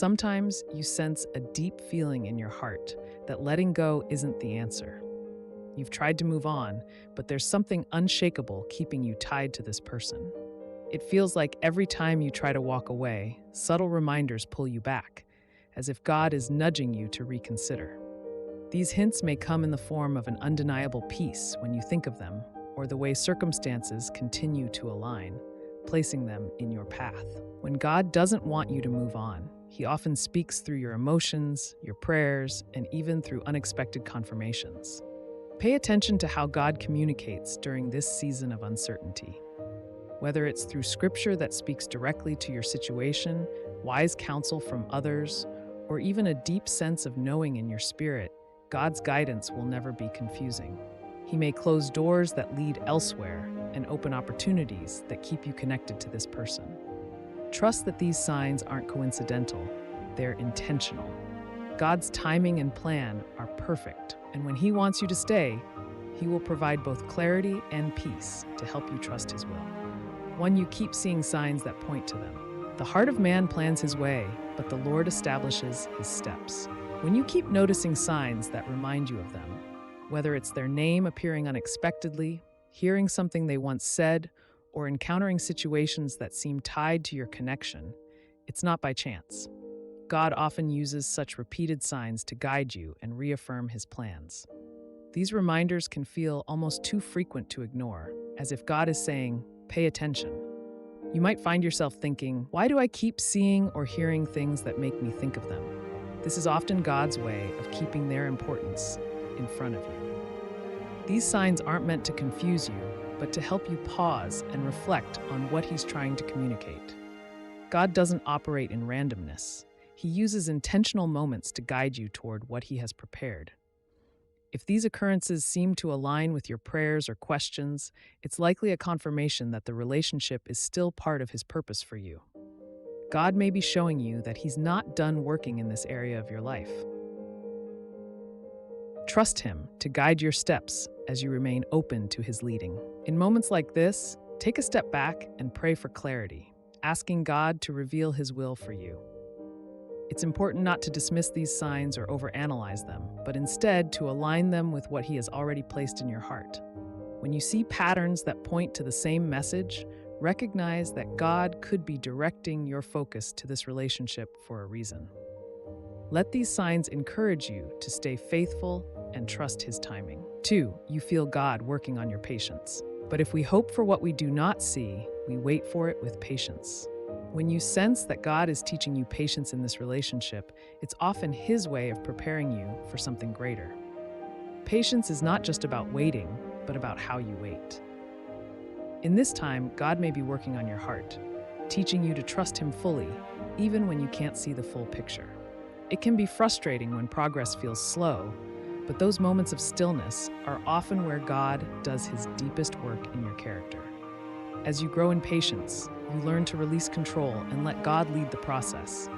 Sometimes you sense a deep feeling in your heart that letting go isn't the answer. You've tried to move on, but there's something unshakable keeping you tied to this person. It feels like every time you try to walk away, subtle reminders pull you back, as if God is nudging you to reconsider. These hints may come in the form of an undeniable peace when you think of them, or the way circumstances continue to align, placing them in your path. When God doesn't want you to move on, He often speaks through your emotions, your prayers, and even through unexpected confirmations. Pay attention to how God communicates during this season of uncertainty. Whether it's through scripture that speaks directly to your situation, wise counsel from others, or even a deep sense of knowing in your spirit, God's guidance will never be confusing. He may close doors that lead elsewhere and open opportunities that keep you connected to this person. Trust that these signs aren't coincidental, they're intentional. God's timing and plan are perfect, and when He wants you to stay, He will provide both clarity and peace to help you trust His will. One, you keep seeing signs that point to them. The heart of man plans his way, but the Lord establishes his steps. When you keep noticing signs that remind you of them, whether it's their name appearing unexpectedly, hearing something they once said, or encountering situations that seem tied to your connection, it's not by chance. God often uses such repeated signs to guide you and reaffirm His plans. These reminders can feel almost too frequent to ignore, as if God is saying, "Pay attention." You might find yourself thinking, "Why do I keep seeing or hearing things that make me think of them?" This is often God's way of keeping their importance in front of you. These signs aren't meant to confuse you, but to help you pause and reflect on what He's trying to communicate. God doesn't operate in randomness. He uses intentional moments to guide you toward what He has prepared. If these occurrences seem to align with your prayers or questions, it's likely a confirmation that the relationship is still part of His purpose for you. God may be showing you that He's not done working in this area of your life. Trust Him to guide your steps as you remain open to His leading. In moments like this, take a step back and pray for clarity, asking God to reveal His will for you. It's important not to dismiss these signs or overanalyze them, but instead to align them with what He has already placed in your heart. When you see patterns that point to the same message, recognize that God could be directing your focus to this relationship for a reason. Let these signs encourage you to stay faithful and trust His timing. 2, you feel God working on your patience. But if we hope for what we do not see, we wait for it with patience. When you sense that God is teaching you patience in this relationship, it's often His way of preparing you for something greater. Patience is not just about waiting, but about how you wait. In this time, God may be working on your heart, teaching you to trust Him fully, even when you can't see the full picture. It can be frustrating when progress feels slow, but those moments of stillness are often where God does His deepest work in your character. As you grow in patience, you learn to release control and let God lead the process.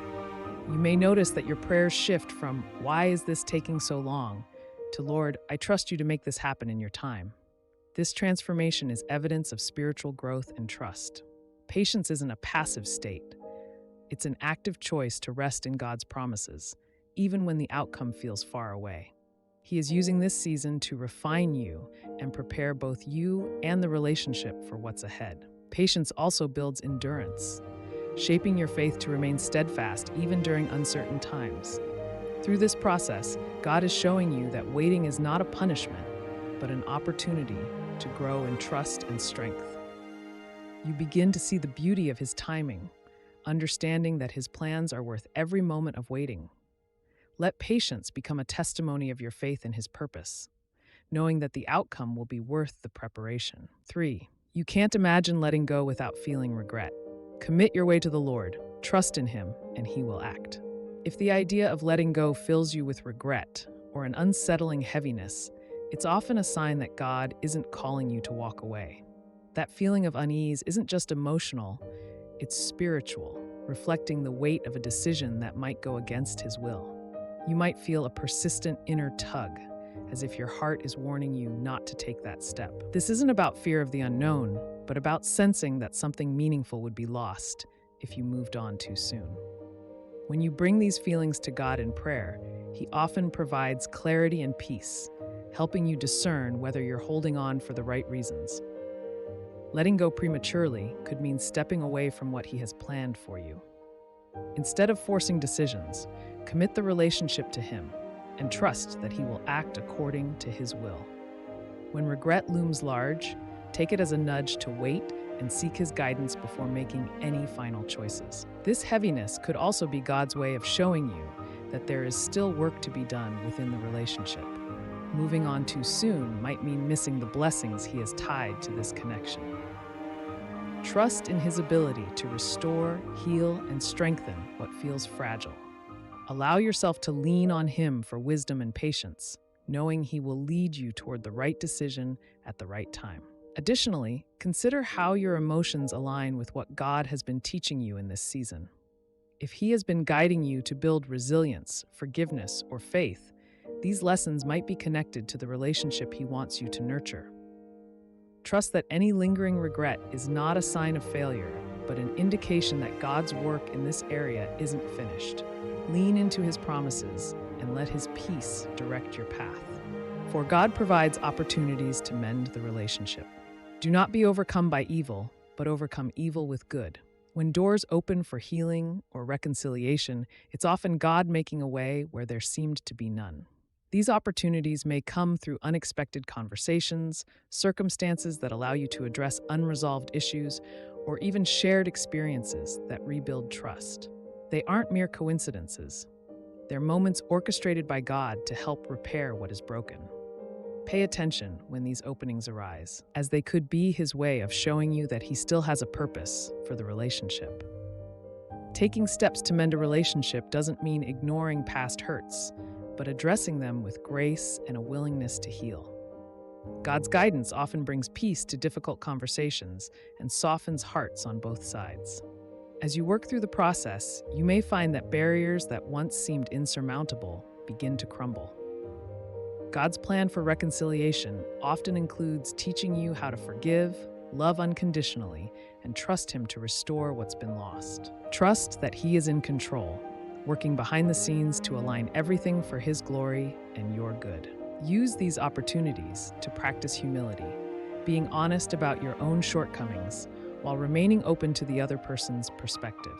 You may notice that your prayers shift from, "Why is this taking so long?" to, "Lord, I trust you to make this happen in your time." This transformation is evidence of spiritual growth and trust. Patience isn't a passive state. It's an active choice to rest in God's promises, even when the outcome feels far away. He is using this season to refine you and prepare both you and the relationship for what's ahead. Patience also builds endurance, shaping your faith to remain steadfast even during uncertain times. Through this process, God is showing you that waiting is not a punishment, but an opportunity to grow in trust and strength. You begin to see the beauty of His timing, understanding that His plans are worth every moment of waiting. Let patience become a testimony of your faith in His purpose, knowing that the outcome will be worth the preparation. 3, you can't imagine letting go without feeling regret. Commit your way to the Lord, trust in Him, and He will act. If the idea of letting go fills you with regret or an unsettling heaviness, it's often a sign that God isn't calling you to walk away. That feeling of unease isn't just emotional, it's spiritual, reflecting the weight of a decision that might go against His will. You might feel a persistent inner tug, as if your heart is warning you not to take that step. This isn't about fear of the unknown, but about sensing that something meaningful would be lost if you moved on too soon. When you bring these feelings to God in prayer, He often provides clarity and peace, helping you discern whether you're holding on for the right reasons. Letting go prematurely could mean stepping away from what He has planned for you. Instead of forcing decisions, commit the relationship to Him and trust that He will act according to His will. When regret looms large, take it as a nudge to wait and seek His guidance before making any final choices. This heaviness could also be God's way of showing you that there is still work to be done within the relationship. Moving on too soon might mean missing the blessings He has tied to this connection. Trust in His ability to restore, heal, and strengthen what feels fragile. Allow yourself to lean on Him for wisdom and patience, knowing He will lead you toward the right decision at the right time. Additionally, consider how your emotions align with what God has been teaching you in this season. If He has been guiding you to build resilience, forgiveness, or faith, these lessons might be connected to the relationship He wants you to nurture. Trust that any lingering regret is not a sign of failure, but an indication that God's work in this area isn't finished. Lean into His promises and let His peace direct your path. For God provides opportunities to mend the relationship. Do not be overcome by evil, but overcome evil with good. When doors open for healing or reconciliation, it's often God making a way where there seemed to be none. These opportunities may come through unexpected conversations, circumstances that allow you to address unresolved issues, or even shared experiences that rebuild trust. They aren't mere coincidences. They're moments orchestrated by God to help repair what is broken. Pay attention when these openings arise, as they could be His way of showing you that He still has a purpose for the relationship. Taking steps to mend a relationship doesn't mean ignoring past hurts, but addressing them with grace and a willingness to heal. God's guidance often brings peace to difficult conversations and softens hearts on both sides. As you work through the process, you may find that barriers that once seemed insurmountable begin to crumble. God's plan for reconciliation often includes teaching you how to forgive, love unconditionally, and trust Him to restore what's been lost. Trust that He is in control, working behind the scenes to align everything for His glory and your good. Use these opportunities to practice humility, being honest about your own shortcomings while remaining open to the other person's perspective.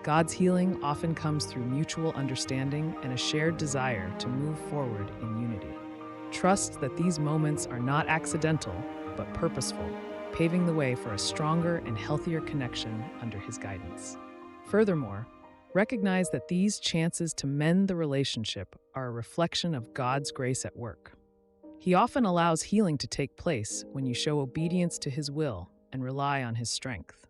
God's healing often comes through mutual understanding and a shared desire to move forward in unity. Trust that these moments are not accidental, but purposeful, paving the way for a stronger and healthier connection under His guidance. Furthermore, recognize that these chances to mend the relationship are a reflection of God's grace at work. He often allows healing to take place when you show obedience to His will and rely on His strength.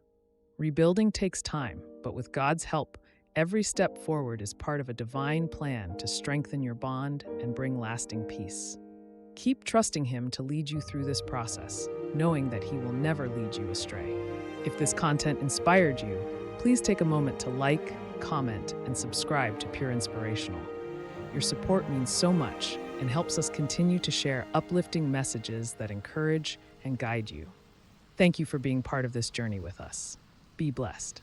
Rebuilding takes time, but with God's help, every step forward is part of a divine plan to strengthen your bond and bring lasting peace. Keep trusting Him to lead you through this process, knowing that He will never lead you astray. If this content inspired you, please take a moment to like, comment, and subscribe to Pure Inspirational. Your support means so much and helps us continue to share uplifting messages that encourage and guide you. Thank you for being part of this journey with us. Be blessed.